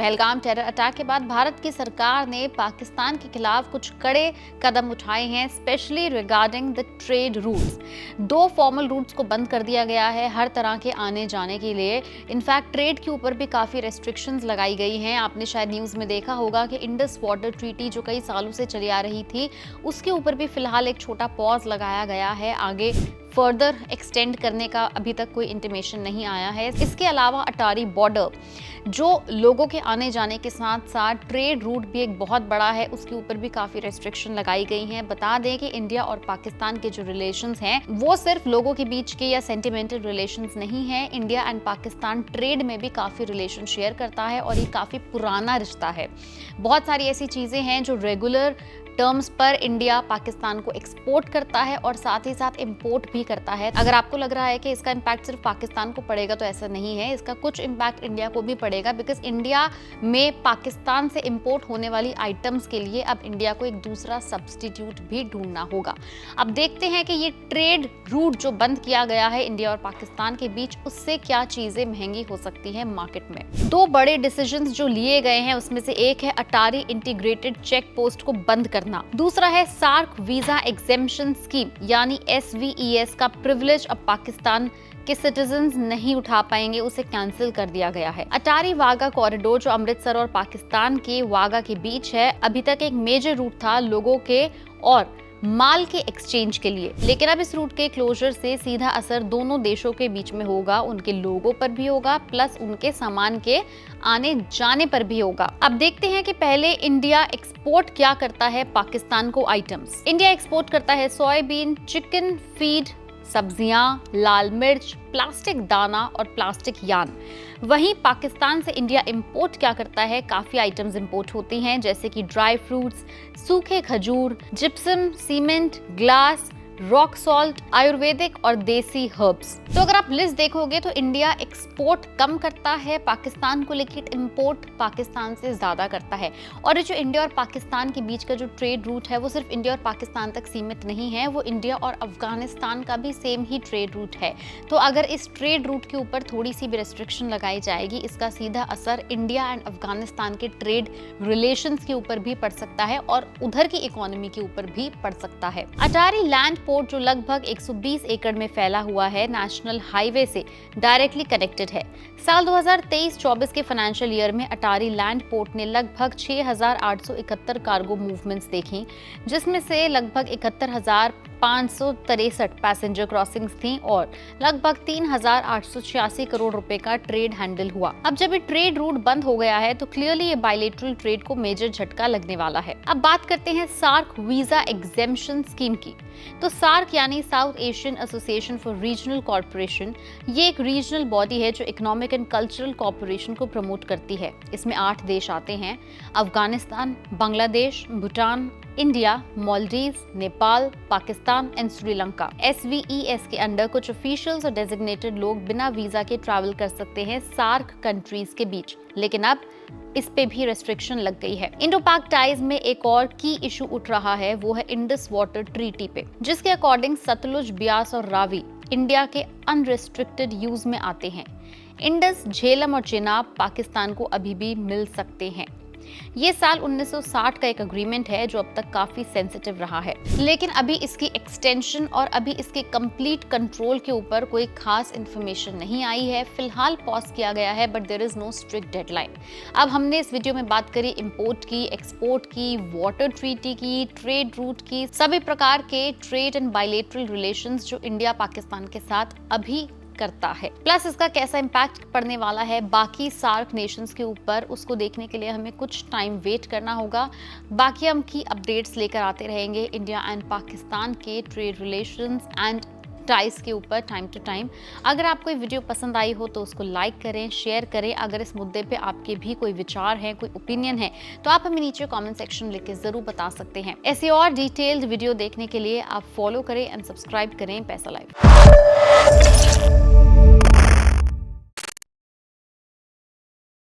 Pahalgam terror attack के बाद भारत की सरकार ने पाकिस्तान के खिलाफ कुछ कड़े कदम उठाए हैं, specially regarding the trade routes. 2 formal routes को बंद कर दिया गया है हर तरह के आने जाने के लिए। इनफैक्ट ट्रेड के ऊपर भी काफी रेस्ट्रिक्शंस लगाई गई हैं। आपने शायद न्यूज में देखा होगा कि इंडस वाटर ट्रीटी जो कई सालों से चली आ रही थी, उसके ऊपर भी फिलहाल एक छोटा पॉज लगाया गया है। आगे फर्दर एक्सटेंड करने का अभी तक कोई इंटीमेशन नहीं आया है। इसके अलावा अटारी बॉर्डर जो लोगों के आने जाने के साथ साथ ट्रेड रूट भी एक बहुत बड़ा है, उसके ऊपर भी काफी रेस्ट्रिक्शन लगाई गई हैं। बता दें कि इंडिया और पाकिस्तान के जो रिलेशंस हैं वो सिर्फ लोगों के बीच के या सेंटिमेंटल रिलेशंस नहीं है। इंडिया एंड पाकिस्तान ट्रेड में भी काफी रिलेशन शेयर करता है और ये काफी पुराना रिश्ता है। बहुत सारी ऐसी चीजें हैं जो रेगुलर टर्म्स पर इंडिया पाकिस्तान को एक्सपोर्ट करता है और साथ ही साथ इंपोर्ट भी करता है। अगर आपको लग रहा है कि इसका इम्पैक्ट सिर्फ पाकिस्तान को पड़ेगा, तो ऐसा नहीं है। इसका कुछ इम्पैक्ट इंडिया को भी पड़ेगा, बिकॉज इंडिया में पाकिस्तान से इंपोर्ट होने वाली आइटम्स के लिए अब इंडिया को एक दूसरा सब्स्टिट्यूट भी ढूंढना होगा। अब देखते हैं कि ये ट्रेड रूट जो बंद किया गया है इंडिया और पाकिस्तान के बीच, उससे क्या चीजें महंगी हो सकती है मार्केट में। 2 बड़े डिसीजंस जो लिए गए हैं उसमें से एक है अटारी इंटीग्रेटेड चेक पोस्ट को बंद करना, दूसरा है सार्क वीजा एग्जेम्पशन स्कीम यानी SVES का प्रिविलेज अब पाकिस्तान के सिटीजन्स नहीं उठा पाएंगे, उसे कैंसिल कर दिया गया है। अटारी वाघा कॉरिडोर जो अमृतसर और पाकिस्तान के वाघा के बीच है, अभी तक एक मेजर रूट था लोगों के और माल के एक्सचेंज के लिए, लेकिन अब इस रूट के क्लोजर से सीधा असर दोनों देशों के बीच में होगा। उनके लोगों पर भी होगा, प्लस उनके सामान के आने जाने पर भी होगा। अब देखते हैं कि पहले इंडिया एक्सपोर्ट क्या करता है पाकिस्तान को आइटम्स। इंडिया एक्सपोर्ट करता है सोयाबीन, चिकन फीड, सब्जियां, लाल मिर्च, प्लास्टिक दाना और प्लास्टिक यार्न। वहीं पाकिस्तान से इंडिया इंपोर्ट क्या करता है, काफी आइटम्स इंपोर्ट होती हैं जैसे कि ड्राई फ्रूट्स, सूखे खजूर, gypsum, cement, glass, rock salt, Ayurvedic और देसी हर्ब्स। तो अगर आप लिस्ट देखोगे तो इंडिया एक्सपोर्ट कम करता है पाकिस्तान को, लेकिन इंपोर्ट पाकिस्तान से ज्यादा करता है। और जो इंडिया और पाकिस्तान के बीच का जो ट्रेड रूट है वो सिर्फ इंडिया और पाकिस्तान तक सीमित नहीं है, वो इंडिया और अफगानिस्तान का भी सेम ही ट्रेड रूट है। तो अगर इस ट्रेड रूट के ऊपर थोड़ी सी भी रेस्ट्रिक्शन लगाई जाएगी, इसका सीधा असर इंडिया एंड अफगानिस्तान के ट्रेड रिलेशंस के ऊपर भी पड़ सकता है और उधर की इकोनॉमी के ऊपर भी पड़ सकता है। अटारी लैंड पोर्ट जो लगभग 120 एकड़ में फैला हुआ है, नेशनल हाईवे से डायरेक्टली कनेक्टेड है। साल 2023-24 के फाइनेंशियल ईयर में अटारी लैंड पोर्ट ने लगभग 6,871 कार्गो मूवमेंट्स देखी, जिसमें से लगभग 71,563 पैसेंजर क्रॉसिंग्स थी और लगभग 3,886 करोड़ रुपए का ट्रेड हैंडल हुआ। अब जब ये ट्रेड रूट बंद हो गया है तो क्लियरली ये बायलैटरल ट्रेड को मेजर झटका लगने वाला है। अब बात करते हैं सार्क वीजा एग्जेम्पशन स्कीम की। तो सार्क यानी south Asian association for regional corporation, ये एक रीजनल बॉडी है जो इकोनॉमिक एंड कल्चरल कॉर्पोरेशन को प्रमोट करती है। इसमें 8 देश आते हैं: Afghanistan, Bangladesh, Bhutan, India, Maldives, Nepal, Pakistan and Sri Lanka. SVES के अंडर कुछ ऑफिशियल्स और डेजिग्नेटेड लोग बिना वीजा के ट्रैवल कर सकते हैं सार्क कंट्रीज के बीच, लेकिन अब इस पे भी रेस्ट्रिक्शन लग गई है। इंडो पाक टाइज में एक और की इशू उठ रहा है, वो है इंडस वाटर ट्रीटी पे, जिसके अकॉर्डिंग सतलुज, ब्यास और रावी इंडिया के अनरिस्ट्रिक्टेड यूज में आते हैं। इंडस, झेलम और चेनाब पाकिस्तान को अभी भी मिल सकते हैं। ये साल 1960 का एक अग्रीमेंट है जो अब तक काफी सेंसिटिव रहा है, लेकिन अभी इसकी एक्सटेंशन और अभी इसके कंप्लीट कंट्रोल के ऊपर कोई खास इंफॉर्मेशन नहीं आई है। फिलहाल पॉज किया गया है, but there is no strict deadline. अब हमने इस वीडियो में बात करी इंपोर्ट की, एक्सपोर्ट की, वाटर ट्रीटी की, ट्रेड रूट की, सभी प्रकार के ट्रेड एंड बायलैटरल रिलेशंस जो इंडिया पाकिस्तान के साथ अभी करता है, प्लस इसका कैसा इम्पैक्ट पड़ने वाला है बाकी सार्क नेशंस के ऊपर, उसको देखने के लिए हमें कुछ टाइम वेट करना होगा। बाकी हम की अपडेट्स लेकर आते रहेंगे इंडिया एंड पाकिस्तान के ट्रेड रिलेशंस एंड टाइज के ऊपर टाइम टू टाइम। अगर आपको ये वीडियो पसंद आई हो तो उसको लाइक करें, शेयर करें। अगर इस मुद्दे पे आपके भी कोई विचार हैं, कोई ओपिनियन है, तो आप हमें नीचे कमेंट सेक्शन में लिख के जरूर बता सकते हैं। ऐसे और डिटेल्ड वीडियो देखने के लिए आप फॉलो करें एंड सब्सक्राइब करें पैसा लाइव।